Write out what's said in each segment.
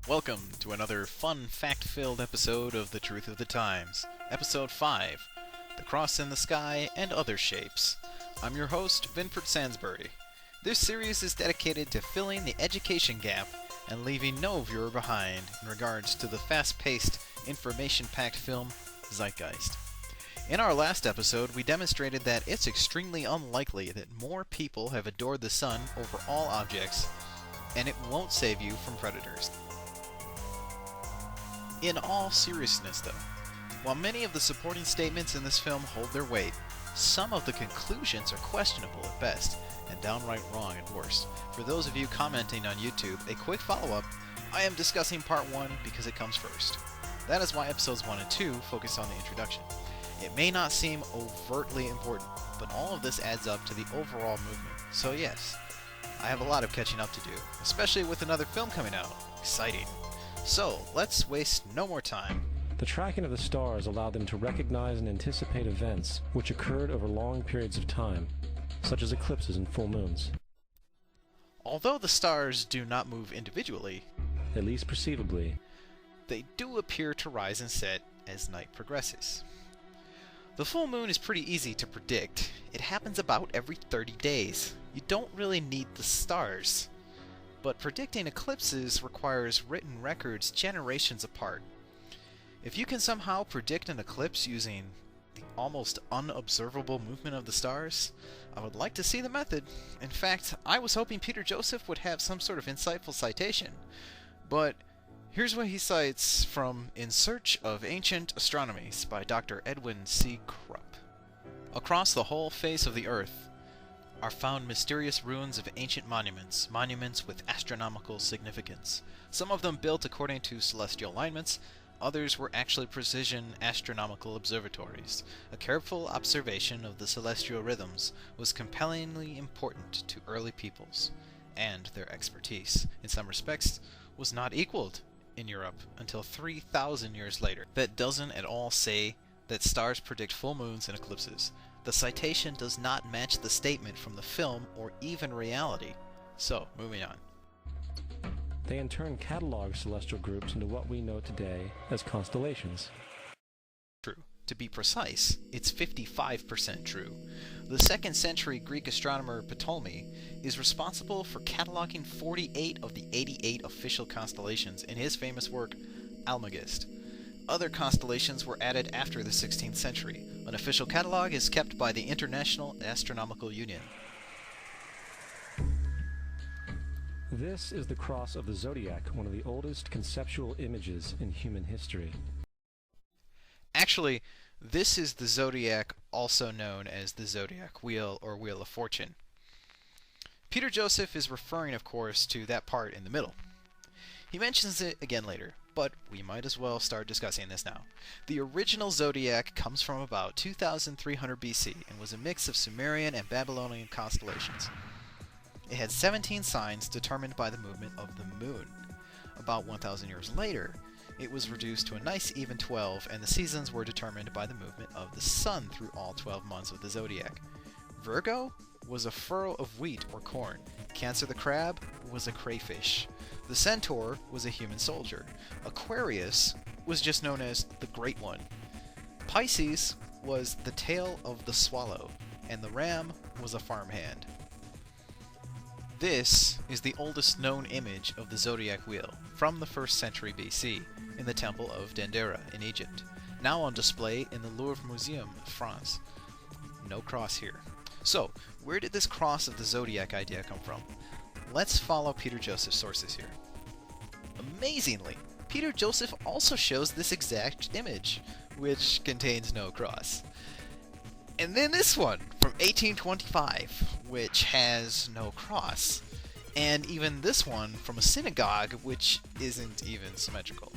Welcome to another fun, fact-filled episode of The Truth of the Times, Episode 5, The Cross in the Sky and Other Shapes. I'm your host, Vinford Sansbury. This series is dedicated to filling the education gap and leaving no viewer behind in regards to the fast-paced, information-packed film, Zeitgeist. In our last episode, we demonstrated that it's extremely unlikely that more people have adored the sun over all objects, and it won't save you from predators. In all seriousness, though, while many of the supporting statements in this film hold their weight, some of the conclusions are questionable at best, and downright wrong at worst. For those of you commenting on YouTube, a quick follow-up: I am discussing part 1 because it comes first. That is why episodes 1 and 2 focus on the introduction. It may not seem overtly important, but all of this adds up to the overall movement. So yes, I have a lot of catching up to do, especially with another film coming out. Exciting. So, let's waste no more time. The tracking of the stars allowed them to recognize and anticipate events which occurred over long periods of time, such as eclipses and full moons. Although the stars do not move individually, At least perceivably, they do appear to rise and set as night progresses. The full moon is pretty easy to predict. It happens about every 30 days. You don't really need the stars. But predicting eclipses requires written records generations apart. If you can somehow predict an eclipse using the almost unobservable movement of the stars, I would like to see the method. In fact, I was hoping Peter Joseph would have some sort of insightful citation. But here's what he cites from In Search of Ancient Astronomies by Dr. Edwin C. Krupp. Across the whole face of the earth are found mysterious ruins of ancient monuments, monuments with astronomical significance. Some of them built according to celestial alignments, others were actually precision astronomical observatories. A careful observation of the celestial rhythms was compellingly important to early peoples, and their expertise, in some respects, was not equaled in Europe until 3,000 years later. That doesn't at all say that stars predict full moons and eclipses. The citation does not match the statement from the film or even reality. So, moving on. they in turn cataloged celestial groups into what we know today as constellations. True. To be precise, it's 55% true. The 2nd century Greek astronomer Ptolemy is responsible for cataloging 48 of the 88 official constellations in his famous work, Almagest. Other constellations were added after the 16th century. An official catalog is kept by the International Astronomical Union. This is the cross of the zodiac, one of the oldest conceptual images in human history. Actually, this is the zodiac, also known as the zodiac wheel or wheel of fortune. Peter Joseph is referring, of course, to that part in the middle. He mentions it again later, but we might as well start discussing this now. The original zodiac comes from about 2300 BC and was a mix of Sumerian and Babylonian constellations. It had 17 signs determined by the movement of the moon. About 1,000 years later, it was reduced to a nice even 12, and the seasons were determined by the movement of the sun through all 12 months of the zodiac. Virgo was a furrow of wheat or corn. Cancer the crab was a crayfish. The centaur was a human soldier. Aquarius was just known as the Great One. Pisces was the tail of the swallow, and the ram was a farmhand. This is the oldest known image of the zodiac wheel, from the 1st century BC, in the Temple of Dendera in Egypt, now on display in the Louvre Museum of France. No cross here. So, where did this cross of the zodiac idea come from? Let's follow Peter Joseph's sources here. Amazingly, Peter Joseph also shows this exact image, which contains no cross. And then this one, from 1825, which has no cross. And even this one from a synagogue, which isn't even symmetrical.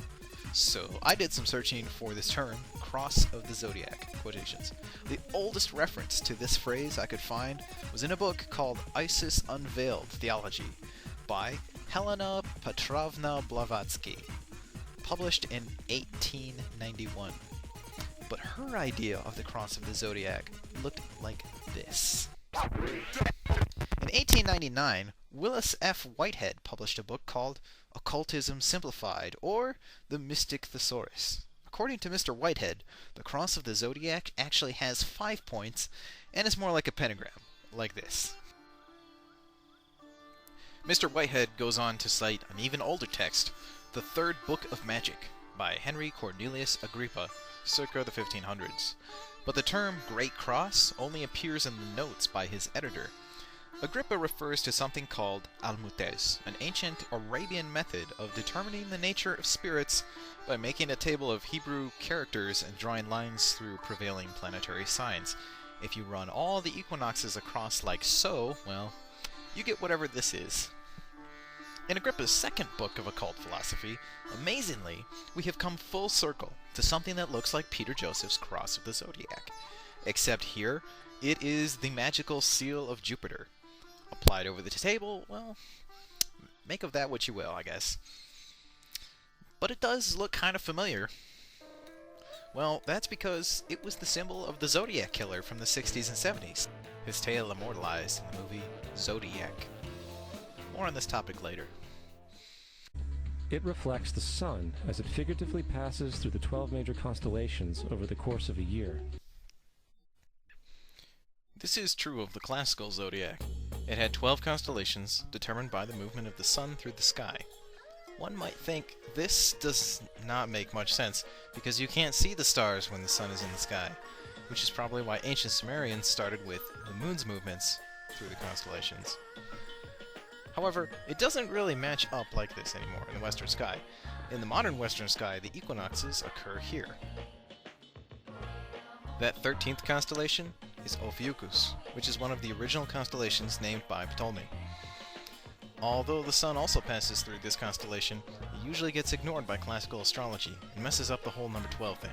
So I did some searching for this term, cross of the zodiac, quotations. The oldest reference to this phrase I could find was in a book called Isis Unveiled Theology by Helena Petrovna Blavatsky, published in 1891. But her idea of the cross of the zodiac looked like this. In 1899, Willis F. Whitehead published a book called Occultism Simplified, or The Mystic Thesaurus. According to Mr. Whitehead, the cross of the zodiac actually has 5 points and is more like a pentagram, like this. Mr. Whitehead goes on to cite an even older text, The Third Book of Magic, by Henry Cornelius Agrippa, circa the 1500s. But the term Great Cross only appears in the notes by his editor. Agrippa refers to something called almutes, an ancient Arabian method of determining the nature of spirits by making a table of Hebrew characters and drawing lines through prevailing planetary signs. If you run all the equinoxes across like so, well, you get whatever this is. In Agrippa's second book of occult philosophy, amazingly, we have come full circle to something that looks like Peter Joseph's cross of the zodiac. Except here, it is the magical seal of Jupiter. Applied over the table, well, make of that what you will, I guess. But it does look kind of familiar. Well, that's because it was the symbol of the Zodiac Killer from the 60s and 70s. His tale immortalized in the movie Zodiac. More on this topic later. It reflects the sun as it figuratively passes through the 12 major constellations over the course of a year. This is true of the classical zodiac. It had 12 constellations, determined by the movement of the sun through the sky. One might think this does not make much sense, because you can't see the stars when the sun is in the sky, which is probably why ancient Sumerians started with the moon's movements through the constellations. However, it doesn't really match up like this anymore in the western sky. In the modern western sky, the equinoxes occur here. That 13th constellation is Ophiuchus, which is one of the original constellations named by Ptolemy. Although the sun also passes through this constellation, it usually gets ignored by classical astrology and messes up the whole number 12 thing.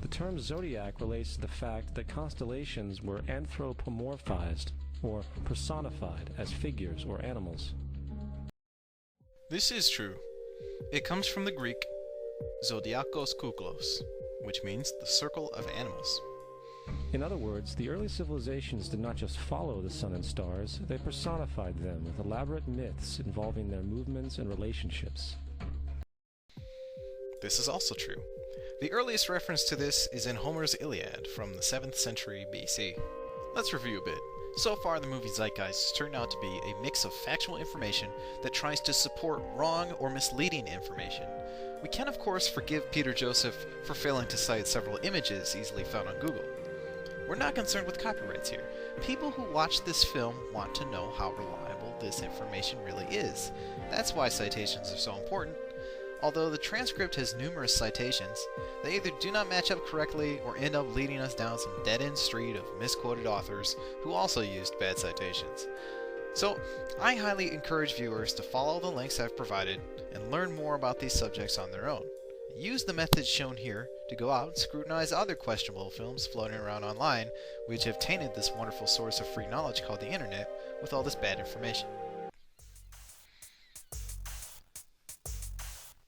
The term zodiac relates to the fact that constellations were anthropomorphized, or personified as figures or animals. This is true. It comes from the Greek zodiakos kuklos, which means the circle of animals. In other words, the early civilizations did not just follow the sun and stars, they personified them with elaborate myths involving their movements and relationships. This is also true. The earliest reference to this is in Homer's Iliad from the 7th century BC. Let's review a bit. So far, the movie Zeitgeist has turned out to be a mix of factual information that tries to support wrong or misleading information. We can, of course, forgive Peter Joseph for failing to cite several images easily found on Google. We're not concerned with copyrights here. People who watch this film want to know how reliable this information really is. That's why citations are so important. Although the transcript has numerous citations, they either do not match up correctly or end up leading us down some dead-end street of misquoted authors who also used bad citations. So, I highly encourage viewers to follow the links I've provided and learn more about these subjects on their own. Use the methods shown here to go out and scrutinize other questionable films floating around online, which have tainted this wonderful source of free knowledge called the internet with all this bad information.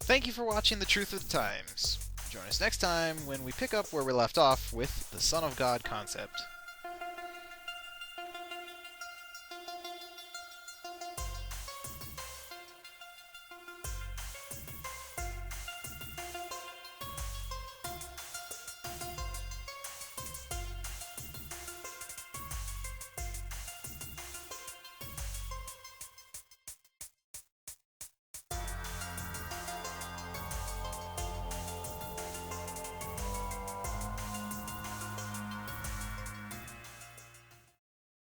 Thank you for watching The Truth of the Times. Join us next time when we pick up where we left off with the Son of God concept.